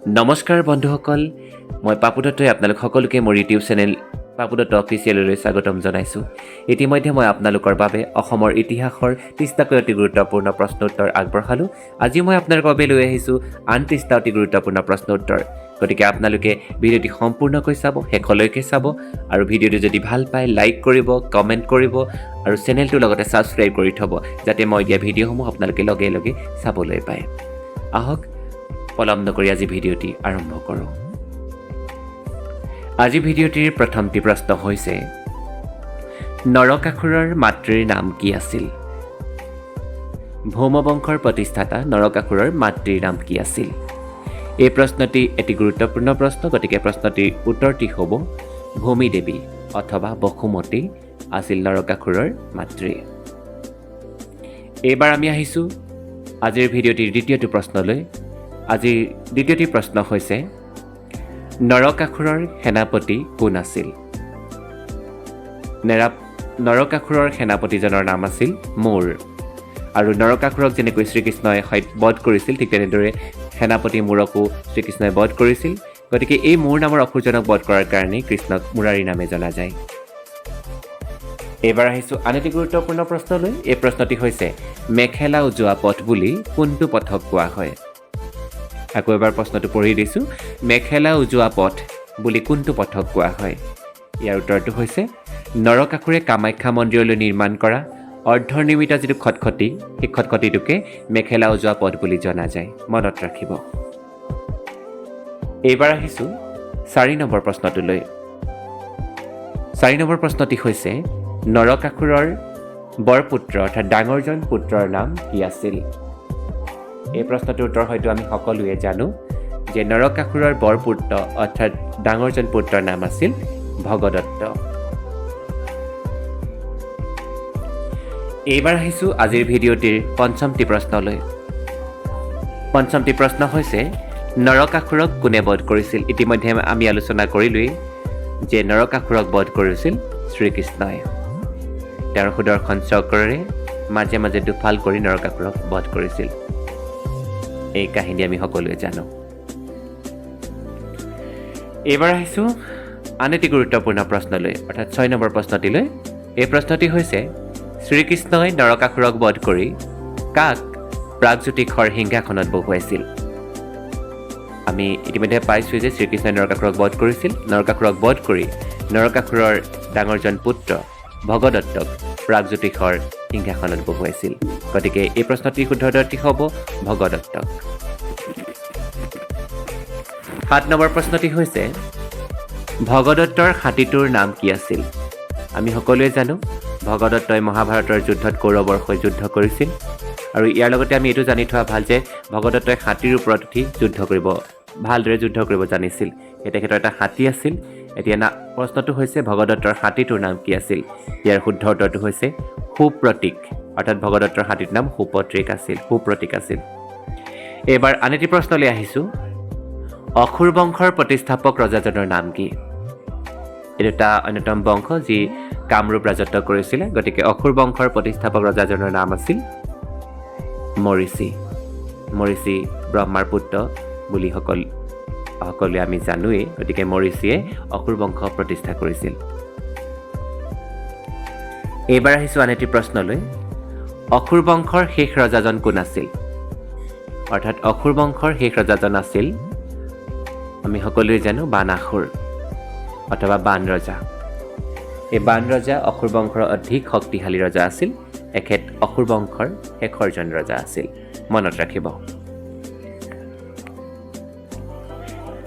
নমস্কাৰ বন্ধুসকল, মই পাপু দত্তই আপোনালোক সকলোকে মোৰ ইউটিউব চেনেল পাপু দত্ত অফিচিয়েললৈ স্বাগতম জনাইছোঁ। ইতিমধ্যে মই আপোনালোকৰ বাবে অসমৰ ইতিহাসৰ 30টাকৈ অতি গুৰুত্বপূৰ্ণ প্ৰশ্ন উত্তৰ আগবঢ়ালোঁ। আজি মই আপোনালোকৰ বাবে লৈ আহিছোঁ আন 30টা অতি গুৰুত্বপূৰ্ণ প্ৰশ্ন উত্তৰ। গতিকে আপোনালোকে ভিডিঅ'টি সম্পূৰ্ণকৈ চাব, শেষলৈকে চাব আৰু ভিডিঅ'টো যদি ভাল পায় লাইক কৰিব, কমেণ্ট কৰিব আৰু চেনেলটোৰ লগতে ছাবস্ক্ৰাইব কৰি থ'ব, যাতে মই দিয়া ভিডিঅ'সমূহ আপোনালোকে লগে লগে চাবলৈ পায়। আহক পলম নকৰি আজি ভিডিঅ'টি আৰম্ভ কৰোঁ। আজি ভিডিঅ'টিৰ প্ৰথমটি প্ৰশ্ন হৈছে, নৰকাসুৰৰ মাতৃৰ নাম কি আছিল? ভৌমবংশৰ প্ৰতিষ্ঠাতা নৰকাসুৰৰ মাতৃৰ নাম কি আছিল? এই প্ৰশ্নটি এটি গুৰুত্বপূৰ্ণ প্ৰশ্ন, গতিকে প্ৰশ্নটিৰ উত্তৰটি হ'ব ভূমি দেৱী অথবা বসুমতী আছিল নৰকাসুৰৰ মাতৃ। এইবাৰ আমি আহিছোঁ আজিৰ ভিডিঅ'টিৰ দ্বিতীয়টো প্ৰশ্নলৈ। আজিৰ দ্বিতীয়টি প্ৰশ্ন হৈছে, নৰকাসুৰৰ সেনাপতি কোন আছিল? নৰকাসুৰৰ সেনাপতিজনৰ নাম আছিল মূৰ। আৰু নৰকাসুৰক যেনেকৈ শ্ৰীকৃষ্ণই বধ কৰিছিল, ঠিক তেনেদৰে সেনাপতি মূৰকো শ্ৰীকৃষ্ণই বধ কৰিছিল। গতিকে এই মূৰ নামৰ অসুৰজনক বধ কৰাৰ কাৰণেই কৃষ্ণক মুৰাৰী নামে জনা যায়। এইবাৰ আহিছোঁ আন এটি গুৰুত্বপূৰ্ণ প্ৰশ্নলৈ। এই প্ৰশ্নটি হৈছে, মেখেলা উজোৱা পথ বুলি কোনটো পথক কোৱা হয়? আকৌ এবাৰ প্ৰশ্নটো পঢ়ি দিছোঁ, মেখেলা উজোৱা পথ বুলি কোনটো পথক কোৱা হয়? ইয়াৰ উত্তৰটো হৈছে, নৰকাসুৰে কামাখ্যা মন্দিৰলৈ নিৰ্মাণ কৰা অৰ্ধনিৰ্মিত যিটো খটখটি, সেই খটখটিটোকে মেখেলা উজোৱা পথ বুলি জনা যায়। মনত ৰাখিব। এইবাৰ আহিছোঁ 4 নম্বৰ প্ৰশ্নটোলৈ। 4 নম্বৰ প্ৰশ্নটি হৈছে, নৰকাসুৰৰ বৰপুত্ৰ অৰ্থাৎ ডাঙৰজন পুত্ৰৰ নাম কি আছিল? এই প্ৰশ্নটোৰ উত্তৰ হয়তো আমি সকলোৱে জানো যে নৰকাসুৰৰ বৰপুত্ৰ অৰ্থাৎ ডাঙৰজন পুত্ৰৰ নাম আছিল ভগদত্ত। এইবাৰ আহিছোঁ আজিৰ ভিডিঅ'টিৰ পঞ্চমটি প্ৰশ্নলৈ। পঞ্চমটি প্ৰশ্ন হৈছে, নৰকাসুৰক কোনে বধ কৰিছিল? ইতিমধ্যে আমি আলোচনা কৰিলোৱেই যে নৰকাসুৰক বধ কৰিছিল শ্ৰীকৃষ্ণই। তেওঁৰ সুদৰ্শন চক্ৰৰে মাজে মাজে দুফাল কৰি নৰকাসুৰক বধ কৰিছিল। এই কাহিনী আমি সকলোৱে জানো। এইবাৰ আহিছোঁ আন এটি গুৰুত্বপূৰ্ণ প্ৰশ্নলৈ, অৰ্থাৎ 6 নম্বৰ প্ৰশ্নটিলৈ। এই প্ৰশ্নটি হৈছে, শ্ৰীকৃষ্ণই নৰকাসুৰক বধ কৰি কাক প্ৰাগজ্যোতিষৰ সিংহাসনত বহুৱাইছিল? আমি ইতিমধ্যে পাইছোঁ যে শ্ৰীকৃষ্ণই নৰকাসুৰক বধ কৰিছিল। নৰকাসুৰক বধ কৰি নৰকাসুৰৰ ডাঙৰজন পুত্ৰ ভগদত্তক প্ৰাগজ্যোতিষৰ সিংহাসনত বহুৱাইছিল। গতিকে এই প্ৰশ্নটিৰ শুদ্ধ উত্তৰটি হ'ব ভগদত্তক। 7 নম্বৰ প্ৰশ্নটি হৈছে, ভগদত্তৰ হাতীটোৰ নাম কি আছিল? আমি সকলোৱে জানো ভগদত্তই মহাভাৰতৰ যুদ্ধত কৌৰৱৰ হৈ যুদ্ধ কৰিছিল। আৰু ইয়াৰ লগতে আমি এইটো জানি থোৱা ভাল যে ভগদত্তই হাতীৰ ওপৰত উঠি ভালদৰে যুদ্ধ কৰিব জানিছিল। তেখেতৰ এটা হাতী আছিল। এতিয়া প্ৰশ্নটো হৈছে, ভগদত্তৰ হাতীটোৰ নাম কি আছিল? ইয়াৰ শুদ্ধ উত্তৰটো হৈছে সুপ্ৰতীক, অৰ্থাৎ ভগদত্তৰ হাতীটোৰ নাম সুপ্ৰতীক আছিল। এইবাৰ আন এটি প্ৰশ্নলৈ আহিছোঁ, অসুৰ বংশৰ প্ৰতিষ্ঠাপক ৰজাজনৰ নাম কি? এইটো এটা অন্যতম বংশ যি কামৰূপ ৰাজত্ব কৰিছিলে। গতিকে অসুৰ বংশৰ প্ৰতিষ্ঠাপক ৰজাজনৰ নাম আছিল মৰিচি। মৰিচি ব্ৰহ্মাৰ পুত্ৰ বুলি সকলোৱে আমি জানোৱেই। গতিকে মৰিচিয়ে অসুৰ বংশ প্ৰতিষ্ঠা কৰিছিল। এইবাৰ আহিছোঁ আন এটি প্ৰশ্নলৈ, অসুৰ বংশৰ শেষ ৰজাজন কোন আছিল? অৰ্থাৎ অসুৰ বংশৰ শেষ ৰজাজন আছিল, আমি সকলোৱে জানো, বানাসুৰ অথবা বান ৰজা। এই বান ৰজা অসুৰ বংশৰ অধিক শক্তিশালী ৰজা আছিল। এখেত অসুৰ বংশৰ শেষৰজন ৰজা আছিল। মনত ৰাখিব।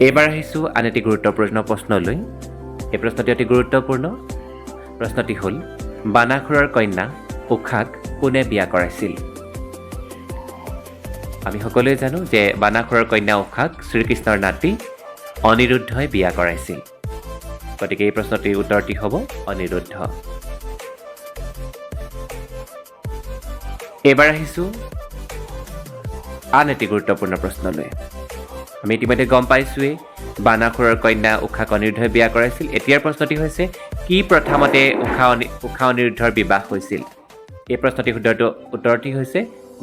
এইবাৰ আহিছোঁ আন এটি গুৰুত্বপূৰ্ণ প্ৰশ্নলৈ। এই প্ৰশ্নটি অতি গুৰুত্বপূৰ্ণ। প্ৰশ্নটি হ'ল, বানাসুৰৰ কন্যা উষাক কোনে বিয়া কৰাইছিল? আমি সকলোৱে জানো যে বানাসুৰৰ কন্যা উষাক শ্ৰীকৃষ্ণৰ নাতি অনিৰুদ্ধই বিয়া কৰাইছিল। গতিকে এই প্ৰশ্নটিৰ উত্তৰটি হ'ব অনিৰুদ্ধ। এইবাৰ আহিছোঁ আন এটি গুৰুত্বপূৰ্ণ প্ৰশ্নলৈ। আমি ইতিমধ্যে গম পাইছোঁৱেই বানাসুৰৰ কন্যা উষাক অনিৰুদ্ধই বিয়া কৰাইছিল। এতিয়াৰ প্ৰশ্নটি হৈছে, কি প্ৰথামতে উষা অনিৰুদ্ধৰ বিবাহ হৈছিল? এই প্ৰশ্নটিৰ উত্তৰটি হৈছে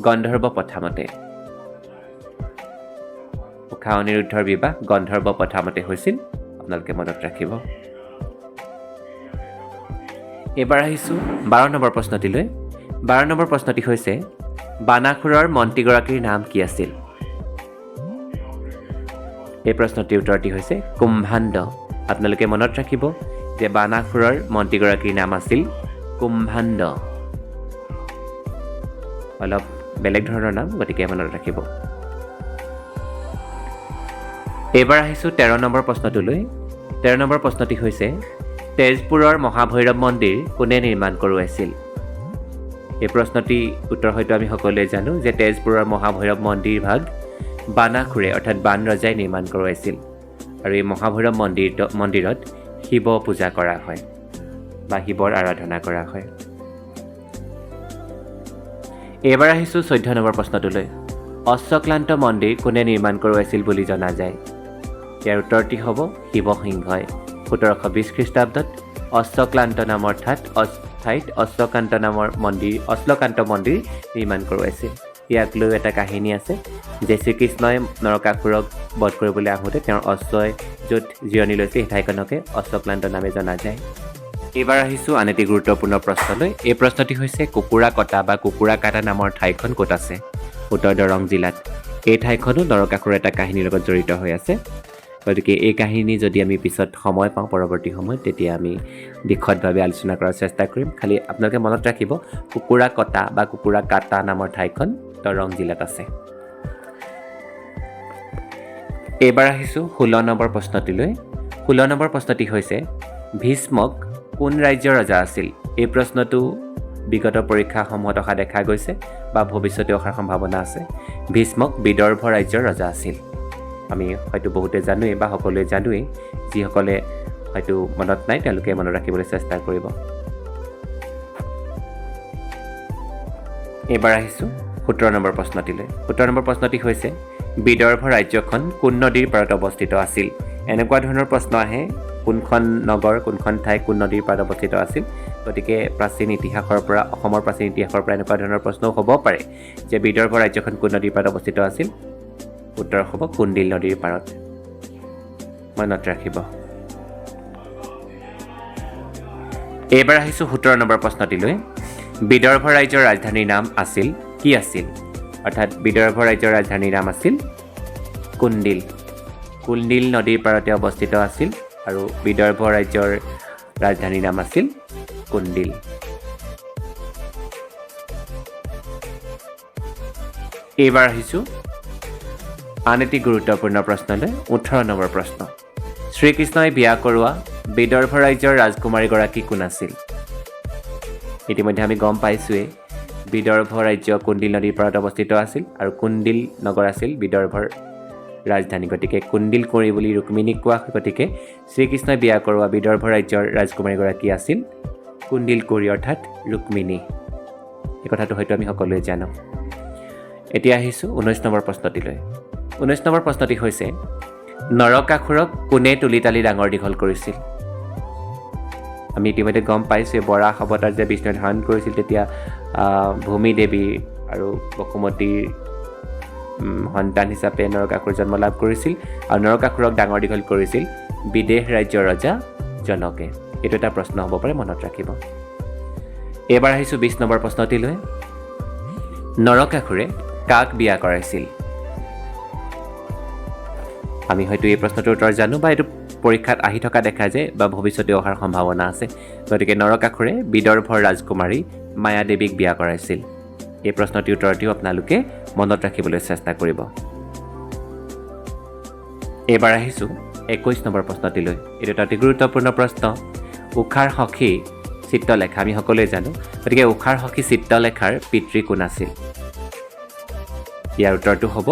গন্ধৰ্ব প্ৰথামতে। সখা অনিৰুদ্ধৰ বিবাহ গন্ধৰ্ব পথামতে হৈছিল আপোনালোকে মনত ৰাখিব এবাৰ আহিছোঁ 12 নম্বৰ প্ৰশ্নটিলৈ 12 নম্বৰ প্ৰশ্নটি হৈছে বানাসুৰৰ মন্ত্ৰীগৰাকীৰ নাম কি আছিল এই প্ৰশ্নটিৰ উত্তৰটি হৈছে কুম্ভাণ্ড আপোনালোকে মনত ৰাখিব যে বানাসুৰৰ মন্ত্ৰীগৰাকীৰ নাম আছিল কুম্ভাণ্ড অলপ বেলেগ ধৰণৰ নাম গতিকে মনত ৰাখিব এবাৰ আহিছোঁ 13 নম্বৰ প্ৰশ্নটোলৈ 13 নম্বৰ প্ৰশ্নটি হৈছে তেজপুৰৰ মহাভৈৰৱ মন্দিৰ কোনে নিৰ্মাণ কৰোৱাইছিল এই প্ৰশ্নটি উত্তৰ হয়তো আমি সকলোৱে জানো যে তেজপুৰৰ মহাভৈৰৱ মন্দিৰ ভাগ বানাসুৰে অৰ্থাৎ বান ৰজাই নিৰ্মাণ কৰোৱাইছিল আৰু এই মহাভৈৰৱ মন্দিৰত শিৱ পূজা কৰা হয় বা শিৱৰ আৰাধনা কৰা হয় এবাৰ আহিছোঁ 14 নম্বৰ প্ৰশ্নটোলৈ অশ্বক্লান্ত মন্দিৰ কোনে নিৰ্মাণ কৰোৱাইছিল বুলি জনা যায় ইয়াৰ উত্তৰটি হ'ব শিৱসিংহই 1720 খ্ৰীষ্টাব্দত অশ্বক্লান্ত নামৰ ঠাইত অশ্বকান্ত মন্দিৰ নিৰ্মাণ কৰোৱাইছিল ইয়াক লৈ এটা কাহিনী আছে যে শ্ৰীকৃষ্ণই নৰকাসুৰক বধ কৰিবলৈ আহোঁতে তেওঁৰ অশ্বই য'ত জিৰণি লৈছিল সেই ঠাইখনকে অশ্বক্লান্ত নামে জনা যায় এইবাৰ আহিছোঁ আন এটি গুৰুত্বপূৰ্ণ প্ৰশ্নলৈ এই প্ৰশ্নটি হৈছে কুকুৰা কটা বা কুকুৰা কাটা নামৰ ঠাইখন ক'ত আছে উত্তৰ দৰং জিলাত এই ঠাইখনো নৰকাসুৰৰ এটা কাহিনীৰ লগত জড়িত হৈ আছে গতিকে এই কাহিনী যদি আমি পিছত সময় পাওঁ পৰৱৰ্তী সময়ত তেতিয়া আমি দীক্ষতভাৱে আলোচনা কৰাৰ চেষ্টা কৰিম খালি আপোনালোকে মনত ৰাখিব কুকুৰা কটা বা কুকুৰা কাটা নামৰ ঠাইখন দৰং জিলাত আছে এইবাৰ আহিছোঁ 16 নম্বৰ প্ৰশ্নটিলৈ 16 নম্বৰ প্ৰশ্নটি হৈছে ভীষ্মক কোন ৰাজ্যৰ ৰজা আছিল এই প্ৰশ্নটো বিগত পৰীক্ষাসমূহত অহা দেখা গৈছে বা ভৱিষ্যতে অহাৰ সম্ভাৱনা আছে ভীষ্মক বিদৰ্ভ ৰাজ্যৰ ৰজা আছিল আমি হয়তো বহুতে জানোৱেই বা সকলোৱে জানোৱেই যিসকলে হয়তো মনত নাই তেওঁলোকে মনত ৰাখিবলৈ চেষ্টা কৰিব এইবাৰ আহিছোঁ 17 নম্বৰ প্ৰশ্নটিলৈ 17 নম্বৰ প্ৰশ্নটি হৈছে বিদৰ্ভ ৰাজ্যখন কোন নদীৰ পাৰত অৱস্থিত আছিল এনেকুৱা ধৰণৰ প্ৰশ্ন আহে কোনখন নগৰ কোনখন ঠাই কোন নদীৰ পাৰত অৱস্থিত আছিল গতিকে প্ৰাচীন ইতিহাসৰ পৰা অসমৰ প্ৰাচীন ইতিহাসৰ পৰা এনেকুৱা ধৰণৰ প্ৰশ্নও হ'ব পাৰে যে বিদৰ্ভ ৰাজ্যখন কোন নদীৰ পাৰত অৱস্থিত আছিল উত্তৰ হ'ব কুন্দিল নদীৰ পাৰত মনত ৰাখিব এইবাৰ আহিছোঁ 17 নম্বৰ প্ৰশ্নটিলৈ বিদৰ্ভ ৰাজ্যৰ ৰাজধানীৰ নাম আছিল কি আছিল অৰ্থাৎ বিদৰ্ভ ৰাজ্যৰ ৰাজধানীৰ নাম আছিল কুন্দিল নদীৰ পাৰতে অৱস্থিত আছিল আৰু বিদৰ্ভ ৰাজ্যৰ ৰাজধানীৰ নাম আছিল কুন্দিল এইবাৰ আহিছোঁ আন এটি গুৰুত্বপূৰ্ণ প্ৰশ্নলৈ 18 নম্বৰ প্ৰশ্ন শ্ৰীকৃষ্ণই বিয়া কৰোৱা বিদৰ্ভ ৰাজ্যৰ ৰাজকুমাৰীগৰাকী কোন আছিল ইতিমধ্যে আমি গম পাইছোঁৱেই বিদৰ্ভ ৰাজ্য কুন্দিল নদীৰ পাৰত অৱস্থিত আছিল আৰু কুন্দিল নগৰ আছিল বিদৰ্ভৰ ৰাজধানী গতিকে কুন্দিল কুঁৱৰী বুলি ৰুক্মিণীক কোৱা হয় গতিকে শ্ৰীকৃষ্ণই বিয়া কৰোৱা বিদৰ্ভ ৰাজ্যৰ ৰাজকুমাৰীগৰাকী আছিল কুন্দিল কুঁৱৰী অৰ্থাৎ ৰুক্মিণী এই কথাটো হয়তো আমি সকলোৱে জানো এতিয়া আহিছোঁ 19 নম্বৰ প্ৰশ্নটিলৈ 19 নম্বৰ প্ৰশ্নটি হৈছে নৰকাসুৰক কোনে তুলি তালি ডাঙৰ দীঘল কৰিছিল আমি ইতিমধ্যে গম পাইছোঁ বৰাহ অৱতাৰ যে বিষ্ণুৱে ধাৰণ কৰিছিল তেতিয়া ভূমি দেৱী আৰু বসুমতীৰ সন্তান হিচাপে নৰকাসুৰ জন্ম লাভ কৰিছিল আৰু নৰকাসুৰক ডাঙৰ দীঘল কৰিছিল বিদেশ ৰাজ্যৰ ৰজা জনকে এইটো এটা প্ৰশ্ন হ'ব পাৰে মনত ৰাখিব এইবাৰ আহিছোঁ 20 নম্বৰ প্ৰশ্নটিলৈ নৰকাসুৰে কাক বিয়া কৰাইছিল আমি হয়তো এই প্ৰশ্নটোৰ উত্তৰ জানো বা এইটো পৰীক্ষাত আহি থকা দেখা যায় বা ভৱিষ্যতে অহাৰ সম্ভাৱনা আছে গতিকে নৰকাসুৰে বিদৰ্ভৰ ৰাজকুমাৰী মায়াদেৱীক বিয়া কৰাইছিল এই প্ৰশ্নটিৰ উত্তৰটিও আপোনালোকে মনত ৰাখিবলৈ চেষ্টা কৰিব এইবাৰ আহিছোঁ 21 নম্বৰ প্ৰশ্নটিলৈ এইটো এটা অতি গুৰুত্বপূৰ্ণ প্ৰশ্ন উষাৰ সখী চিত্ৰলেখা আমি সকলোৱে জানো গতিকে উষাৰ সখী চিত্ৰলেখাৰ পিতৃ কোন আছিল ইয়াৰ উত্তৰটো হ'ব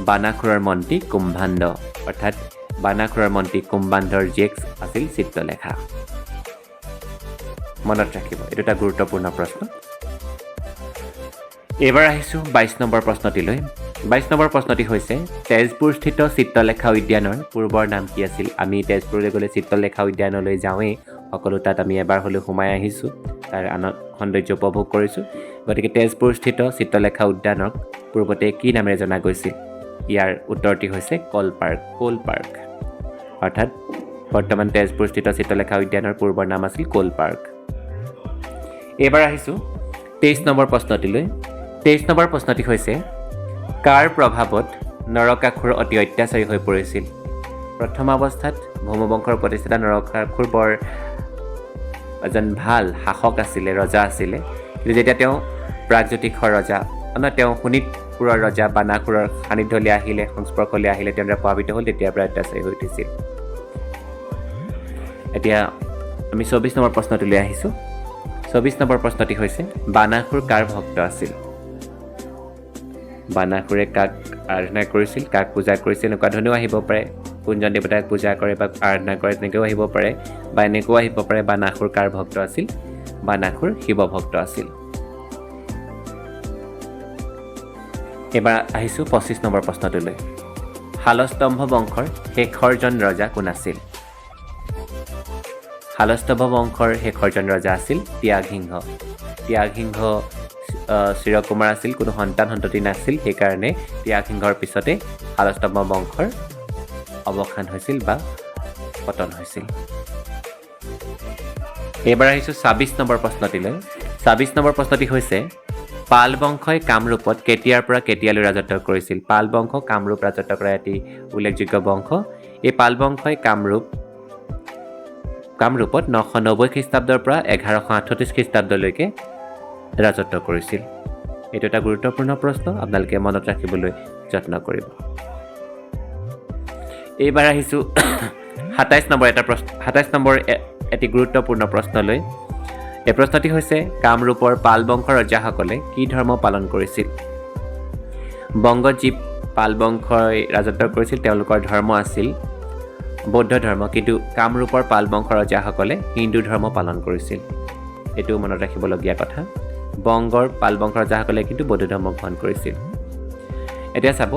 বানাসুৰৰ মন্ত্ৰী কুম্ভাণ্ড অৰ্থাৎ বানাসুৰৰ মন্ত্ৰী কুম্ভাণ্ডৰ জীয়েক আছিল চিত্ৰলেখা মনত ৰাখিব এইটো এটা গুৰুত্বপূৰ্ণ প্ৰশ্ন এইবাৰ আহিছোঁ 22 নম্বৰ প্ৰশ্নটিলৈ 22 নম্বৰ প্ৰশ্নটি হৈছে তেজপুৰস্থিত চিত্ৰলেখা উদ্যানৰ পূৰ্বৰ নাম কি আছিল আমি তেজপুৰলৈ গ'লে চিত্ৰলেখা উদ্যানলৈ যাওঁৱেই সকলো তাত আমি এবাৰ হ'লেও সোমাই আহিছোঁ তাৰ সৌন্দৰ্য উপভোগ কৰিছোঁ গতিকে তেজপুৰস্থিত চিত্ৰলেখা উদ্যানক পূৰ্বতে কি নামেৰে জনা গৈছিল ইয়াৰ উত্তৰটি হৈছে কোল পাৰ্ক অৰ্থাৎ বৰ্তমান তেজপুৰস্থিত চিত্ৰলেখা উদ্যানৰ পূৰ্বৰ নাম আছিল কোল পাৰ্ক। এইবাৰ আহিছোঁ 23 নম্বৰ প্ৰশ্নটিলৈ। 23 নম্বৰ প্ৰশ্নটি হৈছে কাৰ প্ৰভাৱত নৰকাসুৰ অতি অত্যাচাৰী হৈ পৰিছিল? প্ৰথম অৱস্থাত ভৌমবংশৰ প্ৰতিষ্ঠাতা নৰকাসুৰ বৰ এজন ভাল শাসক আছিলে, ৰজা আছিলে। কিন্তু যেতিয়া তেওঁ প্ৰাগজ্যোতিষৰ ৰজা তেওঁ শোণিতপুৰৰ ৰজা বানাসুৰৰ সান্নিধ্যলৈ আহিলে, সংস্পৰ্শলৈ আহিলে, তেওঁদৰে প্ৰভাৱিত হ'ল, তেতিয়াৰ পৰা অত্যাচাৰী হৈ উঠিছিল। এতিয়া আমি 24 নম্বৰ প্ৰশ্নটোলৈ আহিছোঁ। 24 নম্বৰ প্ৰশ্নটি হৈছে বানাসুৰ কাৰ ভক্ত আছিল? বানাসুৰে কাক আৰাধনা কৰিছিল, কাক পূজা কৰিছিল, এনেকুৱা ধৰণেও আহিব পাৰে। কোনজন দেৱতাক পূজা কৰে বা আৰাধনা কৰে তেনেকৈও আহিব পাৰে, বা এনেকৈও আহিব পাৰে বানাসুৰ কাৰ ভক্ত আছিল? বানাসুৰ শিৱ ভক্ত আছিল। এইবাৰ আহিছোঁ 25 নম্বৰ প্ৰশ্নটোলৈ। শালস্তম্ভ বংশৰ শেষৰজন ৰজা কোন আছিল? শালস্তম্ভ বংশৰ শেষৰজন ৰজা আছিল ত্যাগসিংহ। ত্যাগসিংহ চিৰকুমাৰ আছিল, কোনো সন্ততি নাছিল। সেইকাৰণে ত্যাগসিংহৰ পিছতে শালস্তম্ভ বংশৰ অৱসান হৈছিল বা পতন হৈছিল। এইবাৰ আহিছোঁ 26 নম্বৰ প্ৰশ্নটিলৈ। 26 নম্বৰ প্ৰশ্নটি হৈছে পাল বংশই কামৰূপত কেতিয়াৰ পৰা কেতিয়ালৈ ৰাজত্ব কৰিছিল? পাল বংশ কামৰূপ ৰাজত্ব কৰা এটি উল্লেখযোগ্য বংশ। এই পাল বংশই কামৰূপত 990 খ্ৰীষ্টাব্দৰ পৰা 1138 খ্ৰীষ্টাব্দলৈকে ৰাজত্ব কৰিছিল। এইটো এটা গুৰুত্বপূৰ্ণ প্ৰশ্ন, আপোনালোকে মনত ৰাখিবলৈ যত্ন কৰিব। এইবাৰ আহিছোঁ 27 নম্বৰ এটি গুৰুত্বপূৰ্ণ প্ৰশ্নলৈ। এই প্ৰশ্নটি হৈছে কামৰূপৰ পাল বংশৰ ৰজাসকলে কি ধৰ্ম পালন কৰিছিল? বংগত যি পাল বংশই ৰাজত্ব কৰিছিল তেওঁলোকৰ ধৰ্ম আছিল বৌদ্ধ ধৰ্ম, কিন্তু কামৰূপৰ পাল বংশৰ ৰজাসকলে হিন্দু ধৰ্ম পালন কৰিছিল। এইটো মনত ৰাখিবলগীয়া কথা। বংগৰ পাল বংশৰ ৰজাসকলে কিন্তু বৌদ্ধ ধৰ্ম গ্ৰহণ কৰিছিল। এতিয়া চাব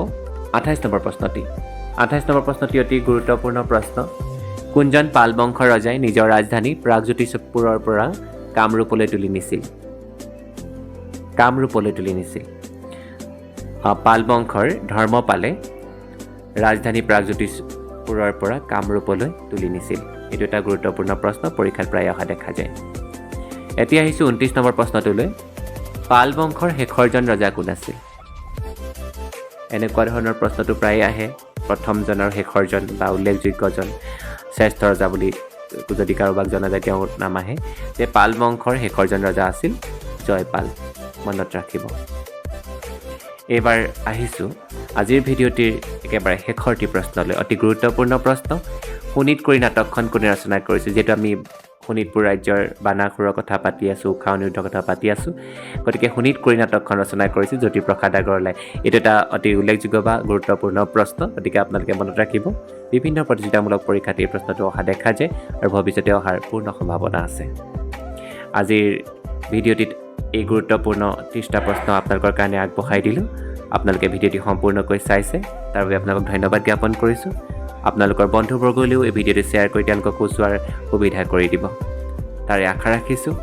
28 নম্বৰ প্ৰশ্নটি। 28 নম্বৰ প্ৰশ্নটি অতি গুৰুত্বপূৰ্ণ প্ৰশ্ন। কোনজন পাল বংশৰ ৰজাই নিজৰ ৰাজধানী প্ৰাগজ্যোতিষপুৰৰ পৰা কামৰূপলৈ তুলি নিছিল? পাল বংশৰ ধৰ্মপালে ৰাজধানী প্ৰাগজ্যোতিষপুৰৰ পৰা কামৰূপলৈ তুলি নিছিল। এইটো এটা গুৰুত্বপূৰ্ণ প্ৰশ্ন, পৰীক্ষাত প্ৰায় অহা দেখা যায়। এতিয়া আহিছোঁ 29 নম্বৰ প্ৰশ্নটোলৈ। পাল বংশৰ শেষৰজন ৰজা কোন আছিল? এনেকুৱা ধৰণৰ প্ৰশ্নটো প্ৰায়ে আহে। প্ৰথমজন আৰু শেষৰজন বা উল্লেখযোগ্যজন শ্ৰেষ্ঠ ৰজা বুলি যদি কাৰোবাক জনা যায় তেওঁৰ নাম আহে। যে পাল বংশৰ শেষৰজন ৰজা আছিল জয়পাল, মনত ৰাখিব। এইবাৰ আহিছোঁ আজিৰ ভিডিঅ'টিৰ একেবাৰে শেষৰটি প্ৰশ্নলৈ। অতি গুৰুত্বপূৰ্ণ প্ৰশ্ন। শোণিতকুৰি নাটকখন কোনে ৰচনা কৰিছিল? যিহেতু আমি শোণিতপুৰ ৰাজ্যৰ বানাসুৰৰ কথা পাতি আছোঁ, উষা অনিৰুদ্ধৰ কথা পাতি আছোঁ, গতিকে শোণিতকুৰি নাটকখন ৰচনা কৰিছিল জ্যোতিপ্ৰসাদ আগৰৱালাই। এইটো এটা অতি উল্লেখযোগ্য বা গুৰুত্বপূৰ্ণ প্ৰশ্ন, গতিকে আপোনালোকে মনত ৰাখিব। বিভিন্ন প্ৰতিযোগিতামূলক পৰীক্ষাত এই প্ৰশ্নটো অহা দেখা যায় আৰু ভৱিষ্যতে অহাৰ পূৰ্ণ সম্ভাৱনা আছে। আজিৰ ভিডিঅ'টিত এই গুৰুত্বপূৰ্ণ 30টা প্ৰশ্ন আপোনালোকৰ কাৰণে আগবঢ়াই দিলোঁ। আপোনালোকে ভিডিঅ'টি সম্পূৰ্ণকৈ চাইছে, তাৰ বাবে আপোনালোকক ধন্যবাদ জ্ঞাপন কৰিছোঁ। আপোনালোকৰ বন্ধুবৰ্গলৈও এই ভিডিঅ'টি শ্বেয়াৰ কৰি তেওঁলোককো চোৱাৰ সুবিধা কৰি দিব, তাৰে আশা ৰাখিছোঁ।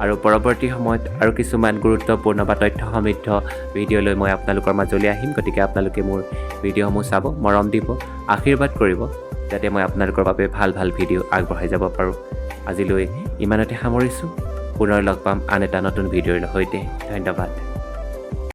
আৰু পৰৱৰ্তী সময়ত আৰু কিছুমান গুৰুত্বপূৰ্ণ বা তথ্য সমৃদ্ধ ভিডিঅ' লৈ মই আপোনালোকৰ মাজলৈ আহিম। গতিকে আপোনালোকে মোৰ ভিডিঅ'সমূহ চাব, মৰম দিব, আশীৰ্বাদ কৰিব, যাতে মই আপোনালোকৰ বাবে ভাল ভাল ভিডিঅ' আগবঢ়াই যাব পাৰোঁ। আজিলৈ ইমানতে সামৰিছোঁ। পুনৰ লগ পাম আন এটা নতুন ভিডিঅ'ৰ সৈতে। ধন্যবাদ।